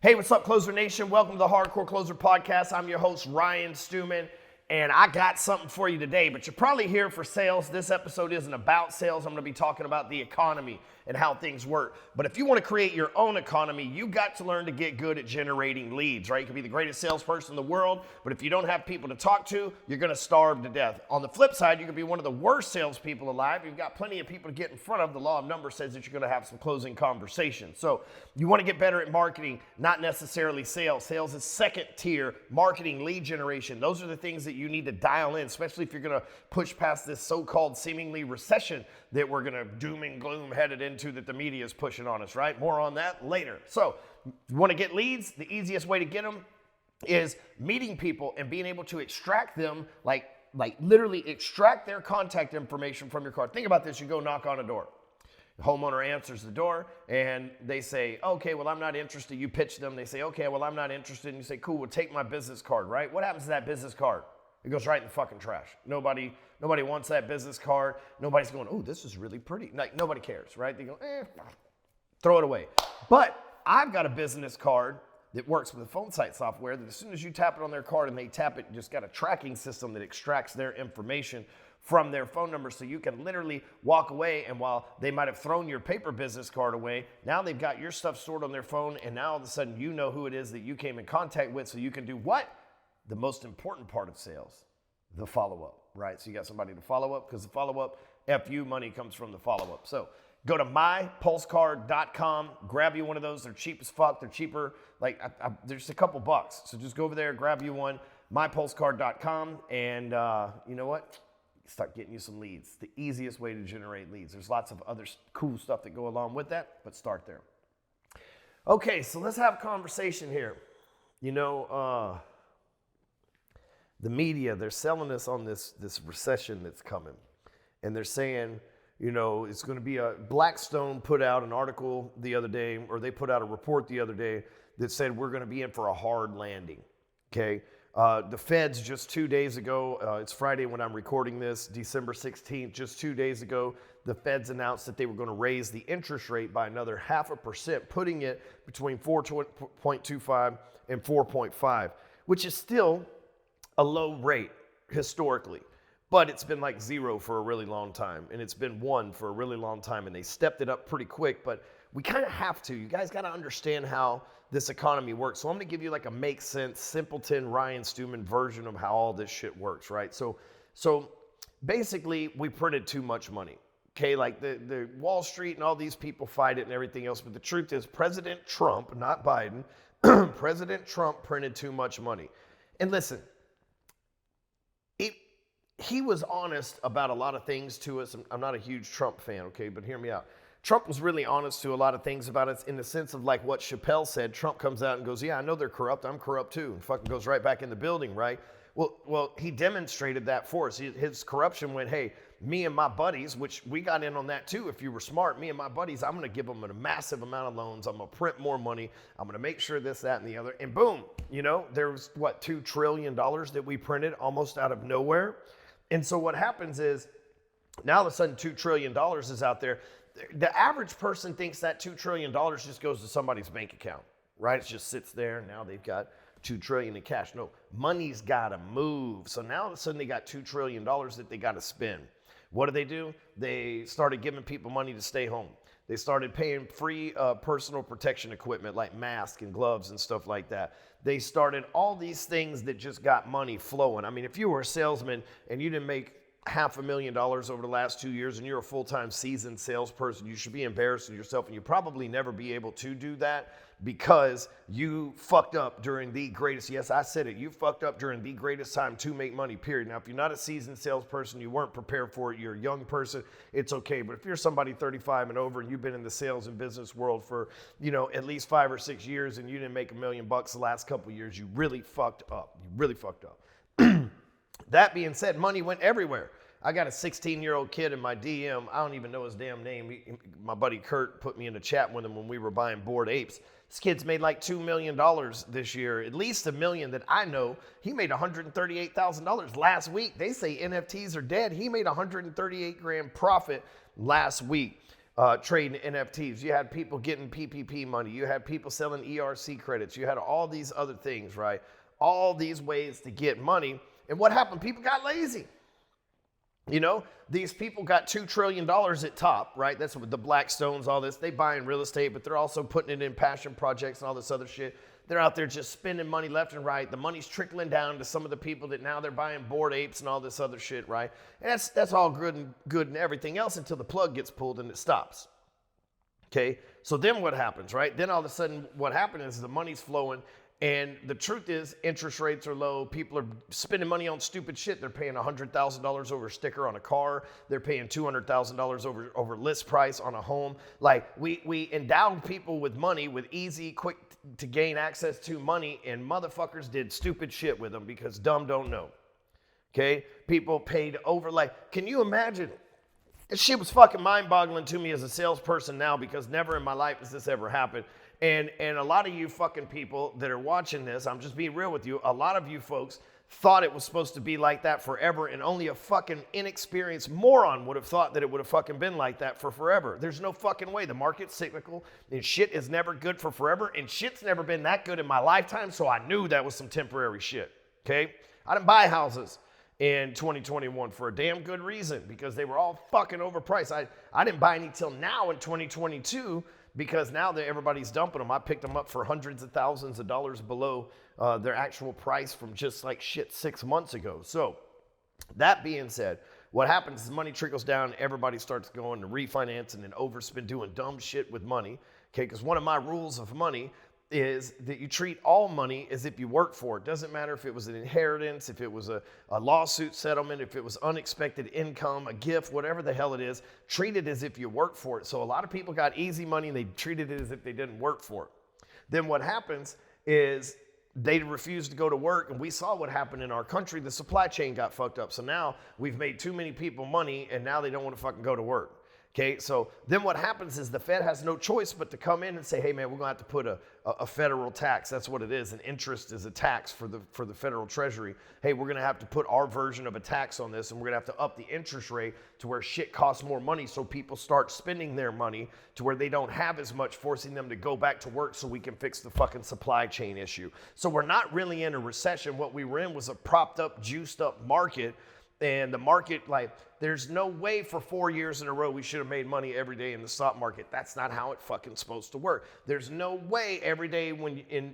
Hey, what's up, Closer Nation? Welcome to the Hardcore Closer Podcast. I'm your host, Ryan Stewman, and I got something for you today, but you're probably here for sales. This episode isn't about sales. I'm going to be talking about the economy and how things work. But if you want to create your own economy, you got to learn to get good at generating leads, right? You can be the greatest salesperson in the world, but if you don't have people to talk to, you're going to starve to death. On the flip side, you can be one of the worst salespeople alive. You've got plenty of people to get in front of. The law of numbers says that you're going to have some closing conversations. So you want to get better at marketing, not necessarily sales. Sales is second tier. Marketing, lead generation. Those are the things that you need to dial in, especially if you're going to push past this so-called seemingly recession that we're going to doom and gloom headed into that the media is pushing on us, right? More on that later. So if you want to get leads, the easiest way to get them is meeting people and being able to extract them, like literally extract their contact information from your card. Think about this. You go knock on a door. The homeowner answers the door and they say, okay, well, I'm not interested. You pitch them. They say, okay, well, I'm not interested. And you say, cool, well, take my business card, right? What happens to that business card? It goes right in the fucking trash. Nobody wants that business card. Nobody's going, oh, this is really pretty. Like, nobody cares, right? They go, throw it away. But I've got a business card that works with the phone site software that as soon as you tap it on their card and they tap it, you just got a tracking system that extracts their information from their phone number, so you can literally walk away, and while they might have thrown your paper business card away, now they've got your stuff stored on their phone, and now all of a sudden you know who it is that you came in contact with, so you can do what? The most important part of sales, the follow-up, right? So you got somebody to follow up, because the follow-up, FU money comes from the follow-up. So go to mypulsecard.com, grab you one of those. They're cheap as fuck. They're cheaper. Like, there's a couple bucks. So just go over there, grab you one, mypulsecard.com, and you know what? Start getting you some leads. The easiest way to generate leads. There's lots of other cool stuff that go along with that, but start there. Okay, so let's have a conversation here. You know, the media, they're selling us on this recession that's coming. And they're saying, you know, it's going to be Blackstone put out an article the other day, or they put out a report the other day that said we're going to be in for a hard landing, okay? The Feds just 2 days ago, it's Friday when I'm recording this, December 16th, just 2 days ago, the Feds announced that they were going to raise the interest rate by another 0.5%, putting it between 4.25 and 4.5, which is still a low rate historically, but it's been like 0 for a really long time, and it's been 1 for a really long time, and they stepped it up pretty quick, but we kind of have to. You guys got to understand how this economy works. So I'm going to give you like a make sense, simpleton Ryan Stewman version of how all this shit works, right? So basically, we printed too much money. Okay, like the Wall Street and all these people fight it and everything else, but the truth is President Trump, not Biden, President Trump printed too much money. And listen, he was honest about a lot of things to us. I'm not a huge Trump fan, okay, but hear me out. Trump was really honest to a lot of things about it in the sense of like what Chappelle said. Trump comes out and goes, yeah, I know they're corrupt. I'm corrupt too. And fucking goes right back in the building, right? Well, he demonstrated that for us. His corruption went, hey, me and my buddies, which we got in on that too. If you were smart, me and my buddies, I'm going to give them a massive amount of loans. I'm going to print more money. I'm going to make sure this, that, and the other. And boom, you know, there was what, $2 trillion that we printed almost out of nowhere. And so what happens is now all of a sudden $2 trillion is out there. The average person thinks that $2 trillion just goes to somebody's bank account, right? It just sits there. Now they've got $2 trillion in cash. No, money's got to move. So now all of a sudden they got $2 trillion that they got to spend. What do? They started giving people money to stay home. They started paying free personal protection equipment like masks and gloves and stuff like that. They started all these things that just got money flowing. I mean, if you were a salesman and you didn't make $500,000 over the last 2 years and you're a full-time seasoned salesperson, you should be embarrassing yourself, and you probably never be able to do that because you fucked up during the greatest, yes, I said it, you fucked up during the greatest time to make money, period. Now, if you're not a seasoned salesperson, you weren't prepared for it, you're a young person, it's okay. But if you're somebody 35 and over and you've been in the sales and business world for, you know, at least 5 or 6 years and you didn't make $1 million the last couple of years, you really fucked up. You really fucked up. That being said, money went everywhere. I got a 16-year-old kid in my DM. I don't even know his damn name. My buddy Kurt put me in a chat with him when we were buying Bored Apes. This kid's made like $2 million this year, at least $1 million that I know. He made $138,000 last week. They say NFTs are dead. He made $138,000 profit last week. trading NFTs. You had people getting PPP money. You had people selling ERC credits. You had all these other things, right? All these ways to get money. And what happened? People got lazy. You know, these people got $2 trillion at top, right? That's what the Blackstones, all this. They buy in real estate, but they're also putting it in passion projects and all this other shit. They're out there just spending money left and right. The money's trickling down to some of the people that now they're buying Bored Apes and all this other shit, right? And that's all good and everything else until the plug gets pulled and it stops. Okay? So then what happens, right? Then all of a sudden what happens is the money's flowing. And the truth is, interest rates are low. People are spending money on stupid shit. They're paying $100,000 over a sticker on a car. They're paying $200,000 over list price on a home. Like, we endowed people with money, with easy, quick to gain access to money, and motherfuckers did stupid shit with them because dumb don't know. Okay? People paid over, like, can you imagine? This shit was fucking mind-boggling to me as a salesperson now because never in my life has this ever happened. And a lot of you fucking people that are watching this, I'm just being real with you, a lot of you folks thought it was supposed to be like that forever, and only a fucking inexperienced moron would have thought that it would have fucking been like that for forever. There's no fucking way. The market's cyclical, and shit is never good for forever, and shit's never been that good in my lifetime, so I knew that was some temporary shit, okay? I didn't buy houses in 2021 for a damn good reason, because they were all fucking overpriced. I didn't buy any till now in 2022, because now that everybody's dumping them, I picked them up for hundreds of thousands of dollars below their actual price from just like shit 6 months ago. So that being said, what happens is money trickles down, everybody starts going to refinancing and overspend, doing dumb shit with money. Okay, because one of my rules of money is that you treat all money as if you work for it. Doesn't matter if it was an inheritance, if it was a lawsuit settlement, if it was unexpected income, a gift, whatever the hell it is, treat it as if you work for it. So a lot of people got easy money and they treated it as if they didn't work for it. Then what happens is they refuse to go to work, and we saw what happened in our country. The supply chain got fucked up. So now we've made too many people money, and now they don't want to fucking go to work. Okay, so then what happens is the Fed has no choice but to come in and say, hey man, we're gonna have to put a federal tax. That's what it is. An interest is a tax for the federal treasury. Hey, we're gonna have to put our version of a tax on this, and we're gonna have to up the interest rate to where shit costs more money, so people start spending their money to where they don't have as much, forcing them to go back to work so we can fix the fucking supply chain issue. So we're not really in a recession. What we were in was a propped up, juiced up market. And the market, like, there's no way for 4 years in a row we should have made money every day in the stock market. That's not how it fucking supposed to work. There's no way every day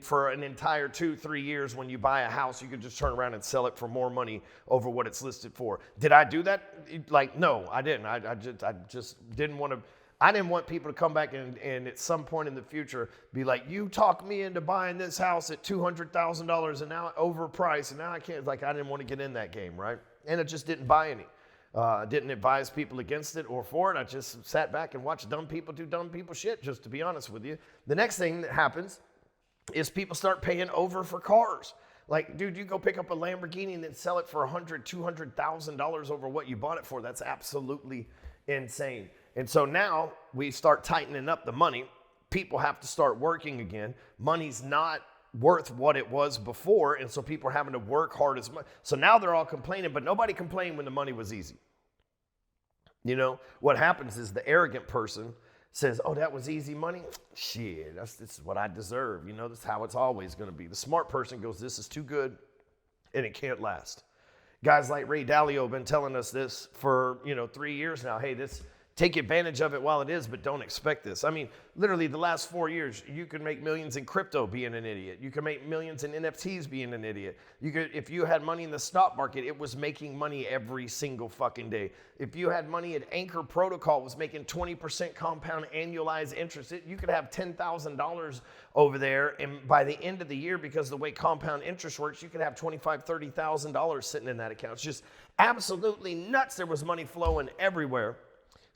for an entire 2-3 years when you buy a house, you could just turn around and sell it for more money over what it's listed for. Did I do that? Like, no, I didn't. I just didn't want to. I didn't want people to come back and at some point in the future be like, you talked me into buying this house at $200,000 and now overpriced and now I can't. Like, I didn't want to get in that game, right? And I just didn't buy any. Didn't advise people against it or for it. I just sat back and watched dumb people do dumb people shit, just to be honest with you. The next thing that happens is people start paying over for cars. Like, dude, you go pick up a Lamborghini and then sell it for $100,000, $200,000 over what you bought it for. That's absolutely insane. And so now we start tightening up the money. People have to start working again. Money's not worth what it was before, and so people are having to work hard as much. So now they're all complaining, but nobody complained when the money was easy. You know, what happens is the arrogant person says, oh, that was easy money? Shit, this is what I deserve. You know, this is how it's always going to be. The smart person goes, this is too good, and it can't last. Guys like Ray Dalio have been telling us this for, 3 years now. Hey, take advantage of it while it is, but don't expect this. I mean, literally the last 4 years, you can make millions in crypto being an idiot. You can make millions in NFTs being an idiot. If you had money in the stock market, it was making money every single fucking day. If you had money at Anchor Protocol, it was making 20% compound annualized interest. You could have $10,000 over there, and by the end of the year, because of the way compound interest works, you could have $25,000, $30,000 sitting in that account. It's just absolutely nuts. There was money flowing everywhere.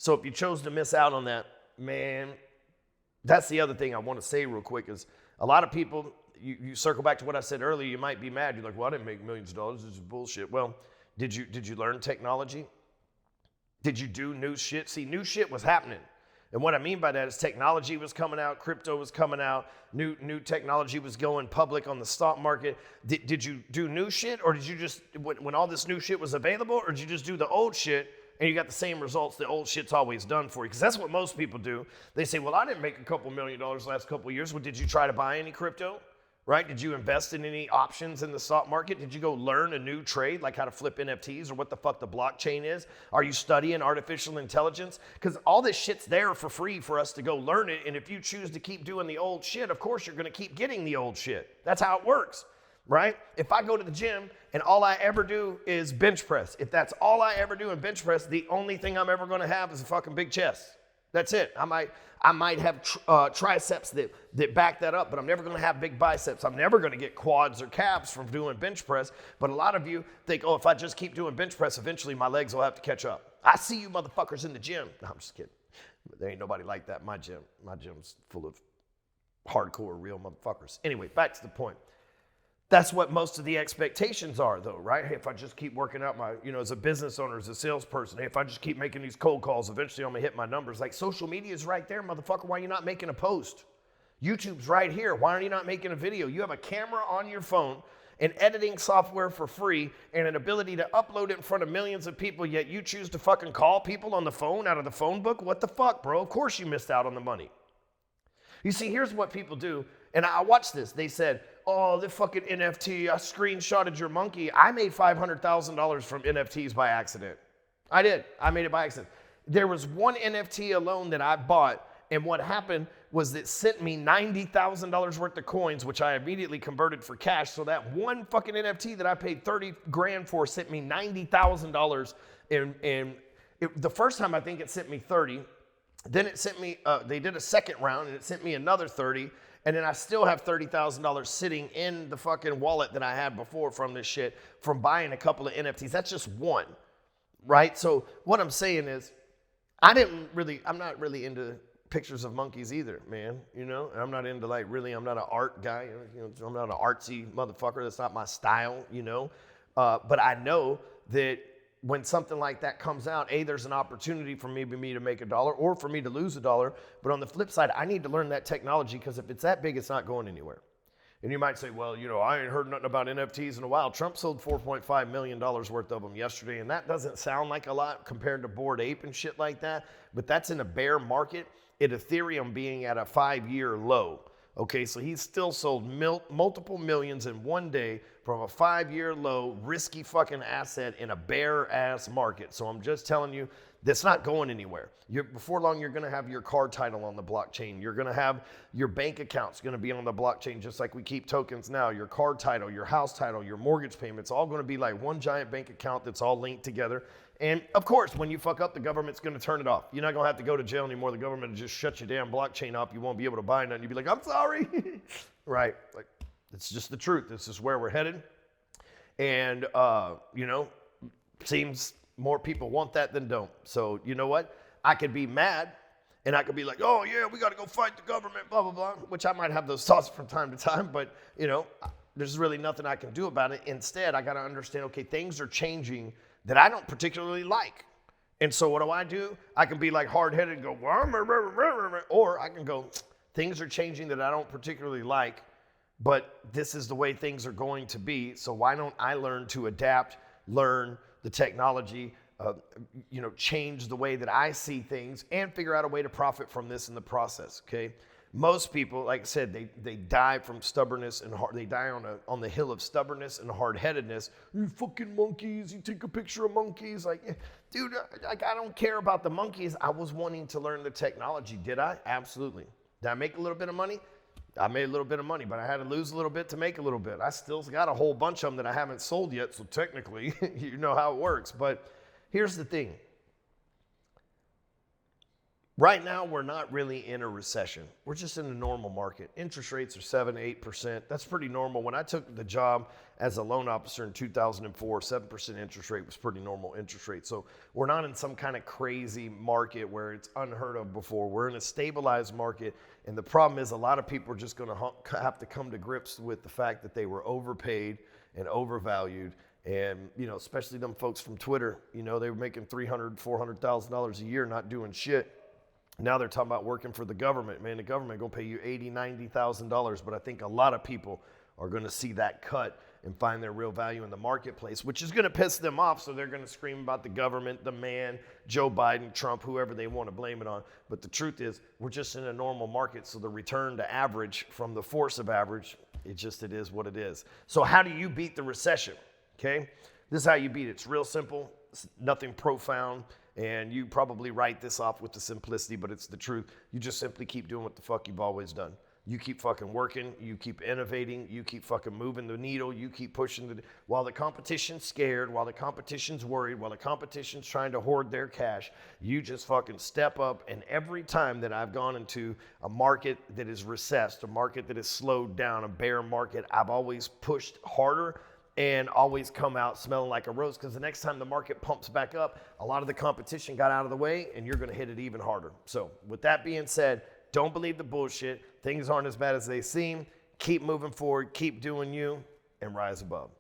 So if you chose to miss out on that, man, that's the other thing I want to say real quick is a lot of people, you circle back to what I said earlier, you might be mad. You're like, well, I didn't make millions of dollars. This is bullshit. Well, did you learn technology? Did you do new shit? See, new shit was happening. And what I mean by that is technology was coming out, crypto was coming out, new technology was going public on the stock market. Did you do new shit, or did you just, when all this new shit was available, or did you just do the old shit and you got the same results the old shit's always done for you. Because that's what most people do. They say, well, I didn't make a couple $1 million last couple of years. Well, did you try to buy any crypto? Right? Did you invest in any options in the stock market? Did you go learn a new trade, like how to flip NFTs or what the fuck the blockchain is? Are you studying artificial intelligence? Because all this shit's there for free for us to go learn it. And if you choose to keep doing the old shit, of course you're going to keep getting the old shit. That's how it works, right? If I go to the gym and all I ever do is bench press, if that's all I ever do in bench press, the only thing I'm ever going to have is a fucking big chest. That's it. I might have triceps that back that up, but I'm never going to have big biceps. I'm never going to get quads or calves from doing bench press. But a lot of you think, oh, if I just keep doing bench press, eventually my legs will have to catch up. I see you motherfuckers in the gym. No, I'm just kidding. There ain't nobody like that in my gym. My gym's full of hardcore, real motherfuckers. Anyway, back to the point. That's what most of the expectations are, though, right? Hey, if I just keep working out my, as a business owner, as a salesperson, hey, if I just keep making these cold calls, eventually I'm going to hit my numbers. Like, social media is right there, motherfucker. Why are you not making a post? YouTube's right here. Why are you not making a video? You have a camera on your phone, and editing software for free, and an ability to upload it in front of millions of people, yet you choose to fucking call people on the phone out of the phone book? What the fuck, bro? Of course you missed out on the money. You see, here's what people do. And I watched this. They said, oh, the fucking NFT, I screenshotted your monkey. I made $500,000 from NFTs by accident. I did. I made it by accident. There was one NFT alone that I bought, and what happened was it sent me $90,000 worth of coins, which I immediately converted for cash. So that one fucking NFT that I paid 30 grand for sent me $90,000. And the first time I think it sent me 30. Then it sent me, they did a second round and it sent me another 30. And then I still have $30,000 sitting in the fucking wallet that I had before from this shit, from buying a couple of NFTs. That's just one, right? So what I'm saying is, I'm not really into pictures of monkeys either, man. And I'm not into I'm not an art guy. I'm not an artsy motherfucker. That's not my style, But I know that when something like that comes out, there's an opportunity for me to make $1 or for me to lose $1. But on the flip side, I need to learn that technology, because if it's that big, it's not going anywhere. And you might say, well, I ain't heard nothing about NFTs in a while. Trump sold $4.5 million worth of them yesterday, and that doesn't sound like a lot compared to Bored Ape and shit like that. But that's in a bear market, at Ethereum being at a 5-year low. Okay, so he's still sold multiple millions in one day from a 5-year low, risky fucking asset in a bear-ass market. So I'm just telling you, that's not going anywhere. Before long, you're going to have your car title on the blockchain. You're going to have your bank accounts going to be on the blockchain, just like we keep tokens now. Your car title, your house title, your mortgage payments, all going to be like one giant bank account that's all linked together. And of course, when you fuck up, the government's going to turn it off. You're not going to have to go to jail anymore. The government will just shut your damn blockchain up. You won't be able to buy nothing. You'll be like, I'm sorry. Right? Like, it's just the truth. This is where we're headed. And, seems more people want that than don't. So, you know what? I could be mad, and I could be like, oh, yeah, we got to go fight the government, blah, blah, blah, which I might have those thoughts from time to time. But, there's really nothing I can do about it. Instead, I got to understand, okay, things are changing that I don't particularly like. And so what do? I can be like hard-headed and go, or I can go, things are changing that I don't particularly like, but this is the way things are going to be. So why don't I learn to adapt, learn the technology, change the way that I see things, and figure out a way to profit from this in the process, okay? Most people, like I said, they die from stubbornness and they die on the hill of stubbornness and hard-headedness. You fucking monkeys, you take a picture of monkeys. Like, dude, I don't care about the monkeys. I was wanting to learn the technology. Did I? Absolutely. Did I make a little bit of money? I made a little bit of money, but I had to lose a little bit to make a little bit. I still got a whole bunch of them that I haven't sold yet, so technically, you know how it works. But here's the thing. Right now, we're not really in a recession. We're just in a normal market. Interest rates are 7-8%. That's pretty normal. When I took the job as a loan officer in 2004, 7% interest rate was pretty normal interest rate. So we're not in some kind of crazy market where it's unheard of before. We're in a stabilized market. And the problem is a lot of people are just going to have to come to grips with the fact that they were overpaid and overvalued. And, especially them folks from Twitter, they were making $300,000, $400,000 a year not doing shit. Now they're talking about working for the government. Man, the government going to pay you $80,000, $90,000. But I think a lot of people are going to see that cut and find their real value in the marketplace, which is going to piss them off. So they're going to scream about the government, the man, Joe Biden, Trump, whoever they want to blame it on. But the truth is, we're just in a normal market. So the return to average from the force of average, it is what it is. So how do you beat the recession? Okay, this is how you beat it. It's real simple. It's nothing profound. And you probably write this off with the simplicity, but it's the truth. You just simply keep doing what the fuck you've always done. You keep fucking working, you keep innovating, you keep fucking moving the needle, you keep pushing while the competition's scared, while the competition's worried, while the competition's trying to hoard their cash, you just fucking step up. And every time that I've gone into a market that is recessed, a market that is slowed down, a bear market, I've always pushed harder and always come out smelling like a rose, because the next time the market pumps back up, a lot of the competition got out of the way and you're going to hit it even harder. So with that being said, don't believe the bullshit. Things aren't as bad as they seem. Keep moving forward, keep doing you, and rise above.